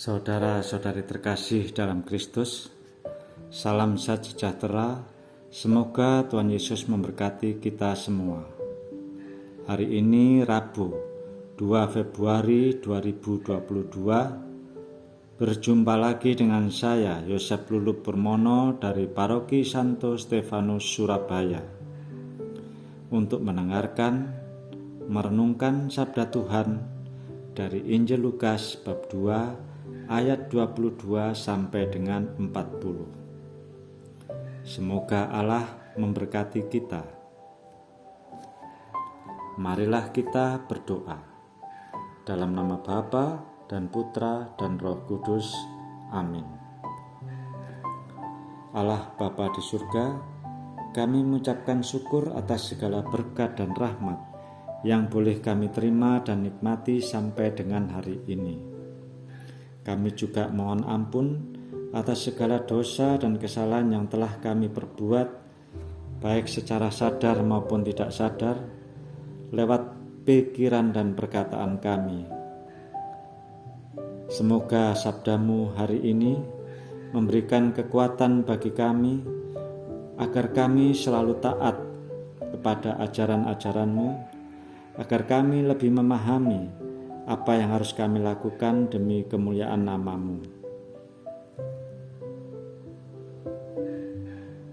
Saudara-saudari terkasih dalam Kristus, salam sejahtera. Semoga Tuhan Yesus memberkati kita semua. Hari ini Rabu 2 Februari 2022, berjumpa lagi dengan saya Yosef Lulup Purmono dari Paroki Santo Stefanus Surabaya untuk mendengarkan, merenungkan sabda Tuhan dari Injil Lukas bab 2 ayat 22 sampai dengan 40. Semoga Allah memberkati kita. Marilah kita berdoa. Dalam nama Bapa dan Putra dan Roh Kudus. Amin. Allah Bapa di surga, kami mengucapkan syukur atas segala berkat dan rahmat yang boleh kami terima dan nikmati sampai dengan hari ini. Kami juga mohon ampun atas segala dosa dan kesalahan yang telah kami perbuat, baik secara sadar maupun tidak sadar, lewat pikiran dan perkataan kami. Semoga sabdamu hari ini memberikan kekuatan bagi kami, agar kami selalu taat kepada ajaran-ajaranmu, agar kami lebih memahami apa yang harus kami lakukan demi kemuliaan nama-Mu.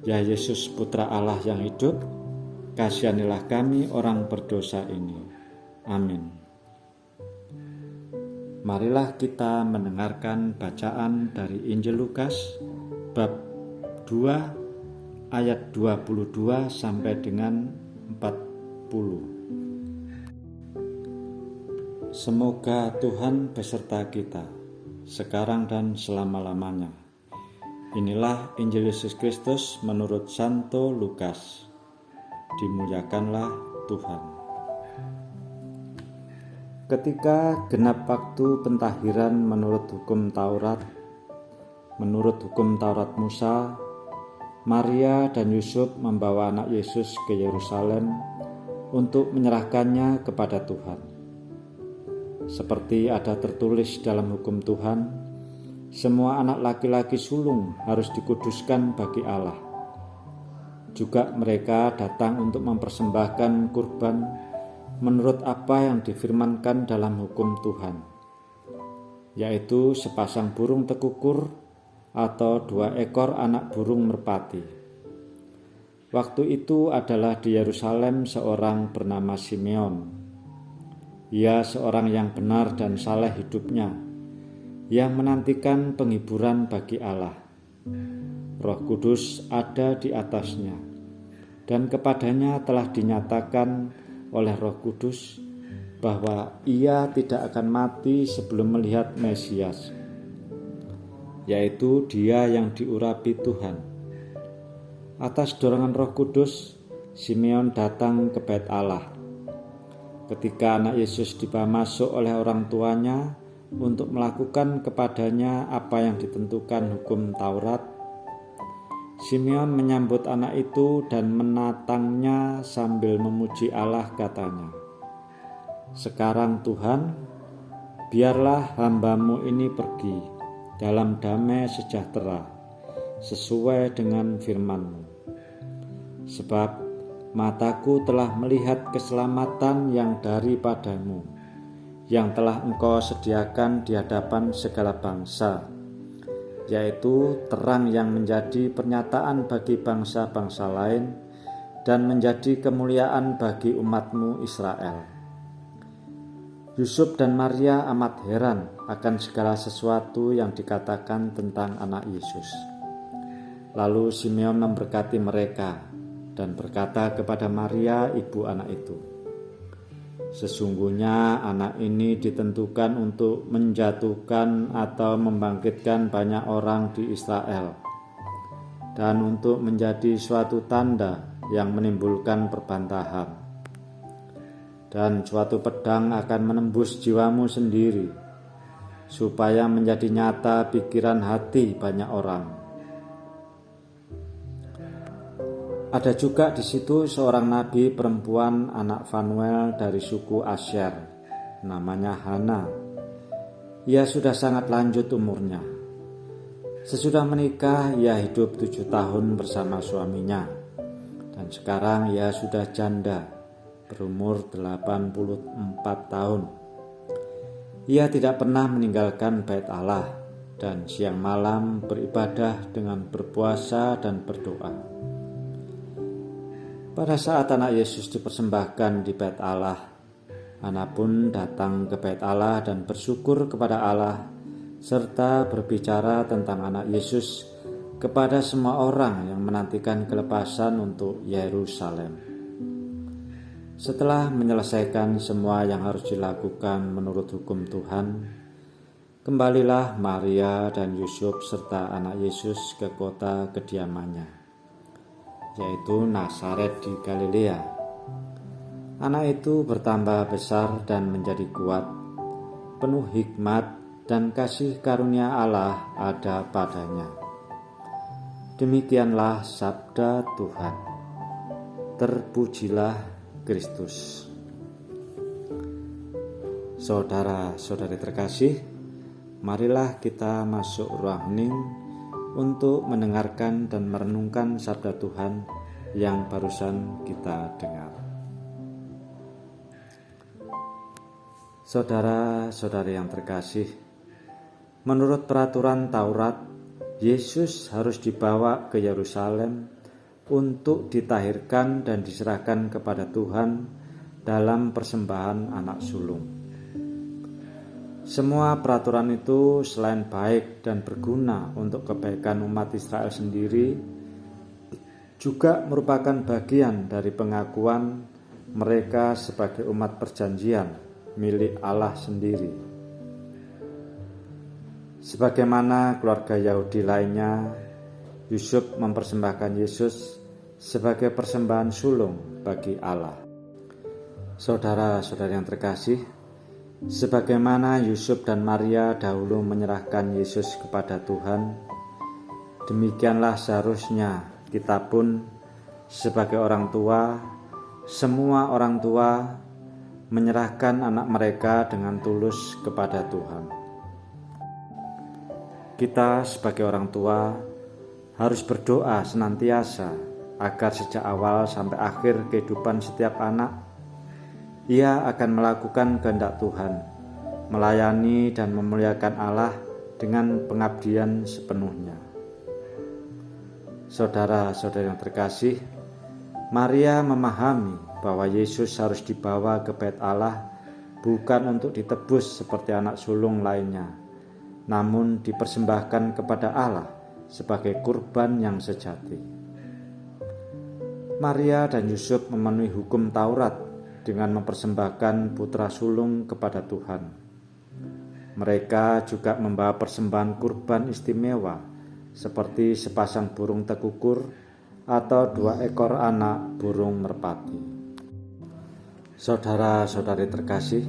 Ya Yesus, Putra Allah yang hidup, kasihanilah kami orang berdosa ini. Amin. Marilah kita mendengarkan bacaan dari Injil Lukas bab 2 ayat 22 sampai dengan 40. Semoga Tuhan beserta kita, sekarang dan selama-lamanya. Inilah Injil Yesus Kristus menurut Santo Lukas. Dimuliakanlah Tuhan. Ketika genap waktu pentahiran menurut hukum Taurat Musa, Maria dan Yusuf membawa anak Yesus ke Yerusalem untuk menyerahkannya kepada Tuhan. Seperti ada tertulis dalam hukum Tuhan, semua anak laki-laki sulung harus dikuduskan bagi Allah. Juga mereka datang untuk mempersembahkan kurban menurut apa yang difirmankan dalam hukum Tuhan, yaitu sepasang burung tekukur atau 2 ekor anak burung merpati. Waktu itu adalah di Yerusalem seorang bernama Simeon. Ia seorang yang benar dan saleh hidupnya, yang menantikan penghiburan bagi Allah. Roh Kudus ada di atasnya, dan kepadanya telah dinyatakan oleh Roh Kudus bahwa ia tidak akan mati sebelum melihat Mesias, yaitu Dia yang diurapi Tuhan. Atas dorongan Roh Kudus, Simeon datang ke Bait Allah. Ketika anak Yesus dibawa masuk oleh orang tuanya untuk melakukan kepadanya apa yang ditentukan hukum Taurat, Simeon menyambut anak itu dan menatangnya sambil memuji Allah, katanya, "Sekarang Tuhan, biarlah hamba-Mu ini pergi dalam damai sejahtera, sesuai dengan firman-Mu. Sebab mataku telah melihat keselamatan yang daripada-Mu, yang telah Engkau sediakan di hadapan segala bangsa, yaitu terang yang menjadi pernyataan bagi bangsa-bangsa lain dan menjadi kemuliaan bagi umat-Mu Israel." Yusuf dan Maria amat heran akan segala sesuatu yang dikatakan tentang anak Yesus. Lalu Simeon memberkati mereka dan berkata kepada Maria, ibu anak itu, "Sesungguhnya anak ini ditentukan untuk menjatuhkan atau membangkitkan banyak orang di Israel, dan untuk menjadi suatu tanda yang menimbulkan perbantahan. Dan suatu pedang akan menembus jiwamu sendiri, supaya menjadi nyata pikiran hati banyak orang." Ada juga di situ seorang nabi perempuan anak Fanuel dari suku Asyer, namanya Hana. Ia sudah sangat lanjut umurnya. Sesudah menikah, ia hidup 7 tahun bersama suaminya. Dan sekarang ia sudah janda, berumur 84 tahun. Ia tidak pernah meninggalkan bait Allah dan siang malam beribadah dengan berpuasa dan berdoa. Pada saat anak Yesus dipersembahkan di bait Allah, anak pun datang ke bait Allah dan bersyukur kepada Allah serta berbicara tentang anak Yesus kepada semua orang yang menantikan kelepasan untuk Yerusalem. Setelah menyelesaikan semua yang harus dilakukan menurut hukum Tuhan, kembalilah Maria dan Yusuf serta anak Yesus ke kota kediamannya, yaitu Nazaret di Galilea. Anak itu bertambah besar dan menjadi kuat, penuh hikmat dan kasih karunia Allah ada padanya. Demikianlah sabda Tuhan. Terpujilah Kristus. Saudara-saudari terkasih, marilah kita masuk ruang hening untuk mendengarkan dan merenungkan sabda Tuhan yang barusan kita dengar. Saudara-saudari yang terkasih, menurut peraturan Taurat, Yesus harus dibawa ke Yerusalem untuk ditahirkan dan diserahkan kepada Tuhan dalam persembahan anak sulung. Semua peraturan itu selain baik dan berguna untuk kebaikan umat Israel sendiri, juga merupakan bagian dari pengakuan mereka sebagai umat perjanjian milik Allah sendiri. Sebagaimana keluarga Yahudi lainnya, Yusuf mempersembahkan Yesus sebagai persembahan sulung bagi Allah. Saudara-saudari yang terkasih, sebagaimana Yusuf dan Maria dahulu menyerahkan Yesus kepada Tuhan, demikianlah seharusnya kita pun sebagai orang tua, semua orang tua menyerahkan anak mereka dengan tulus kepada Tuhan. Kita sebagai orang tua harus berdoa senantiasa agar sejak awal sampai akhir kehidupan setiap anak, ia akan melakukan kehendak Tuhan, melayani dan memuliakan Allah dengan pengabdian sepenuhnya. Saudara-saudari yang terkasih, Maria memahami bahwa Yesus harus dibawa ke bait Allah bukan untuk ditebus seperti anak sulung lainnya, namun dipersembahkan kepada Allah sebagai kurban yang sejati. Maria dan Yusuf memenuhi hukum Taurat dengan mempersembahkan putra sulung kepada Tuhan. Mereka juga membawa persembahan kurban istimewa seperti sepasang burung tekukur atau 2 ekor anak burung merpati. Saudara-saudari terkasih,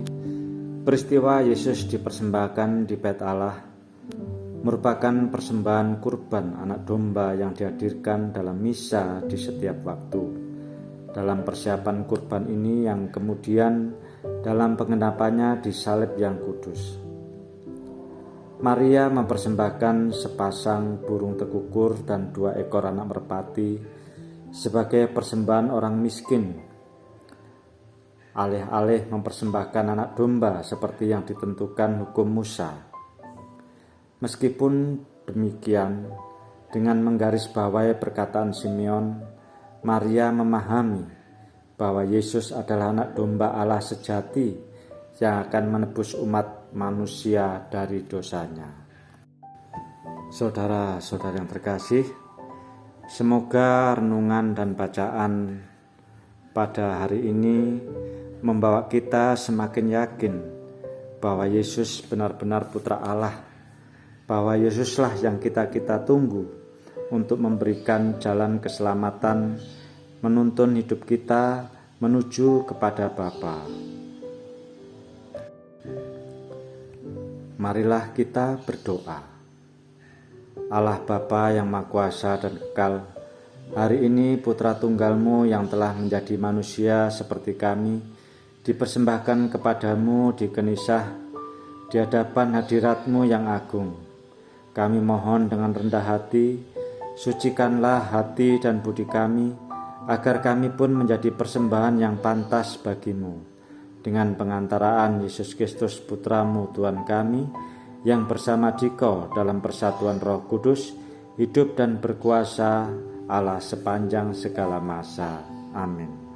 peristiwa Yesus dipersembahkan di bait Allah merupakan persembahan kurban anak domba yang dihadirkan dalam misa di setiap waktu. Dalam persiapan kurban ini yang kemudian dalam pengendapannya disalib yang kudus. Maria mempersembahkan sepasang burung tekukur dan 2 ekor anak merpati sebagai persembahan orang miskin, alih-alih mempersembahkan anak domba seperti yang ditentukan hukum Musa. Meskipun demikian, dengan menggarisbawahi perkataan Simeon, Maria memahami bahwa Yesus adalah anak domba Allah sejati yang akan menebus umat manusia dari dosanya. Saudara-saudari yang terkasih, semoga renungan dan bacaan pada hari ini membawa kita semakin yakin bahwa Yesus benar-benar putra Allah, bahwa Yesuslah yang kita tunggu untuk memberikan jalan keselamatan, menuntun hidup kita menuju kepada Bapa. Marilah kita berdoa. Allah Bapa yang Maha Kuasa dan Kekal, hari ini putra tunggal-Mu yang telah menjadi manusia seperti kami dipersembahkan kepadamu di Kenisah di hadapan hadirat-Mu yang agung. Kami mohon dengan rendah hati, sucikanlah hati dan budi kami, agar kami pun menjadi persembahan yang pantas bagi-Mu. Dengan pengantaraan Yesus Kristus Putra-Mu Tuhan kami, yang bersama Dikau dalam persatuan Roh Kudus, hidup dan berkuasa Allah sepanjang segala masa. Amin.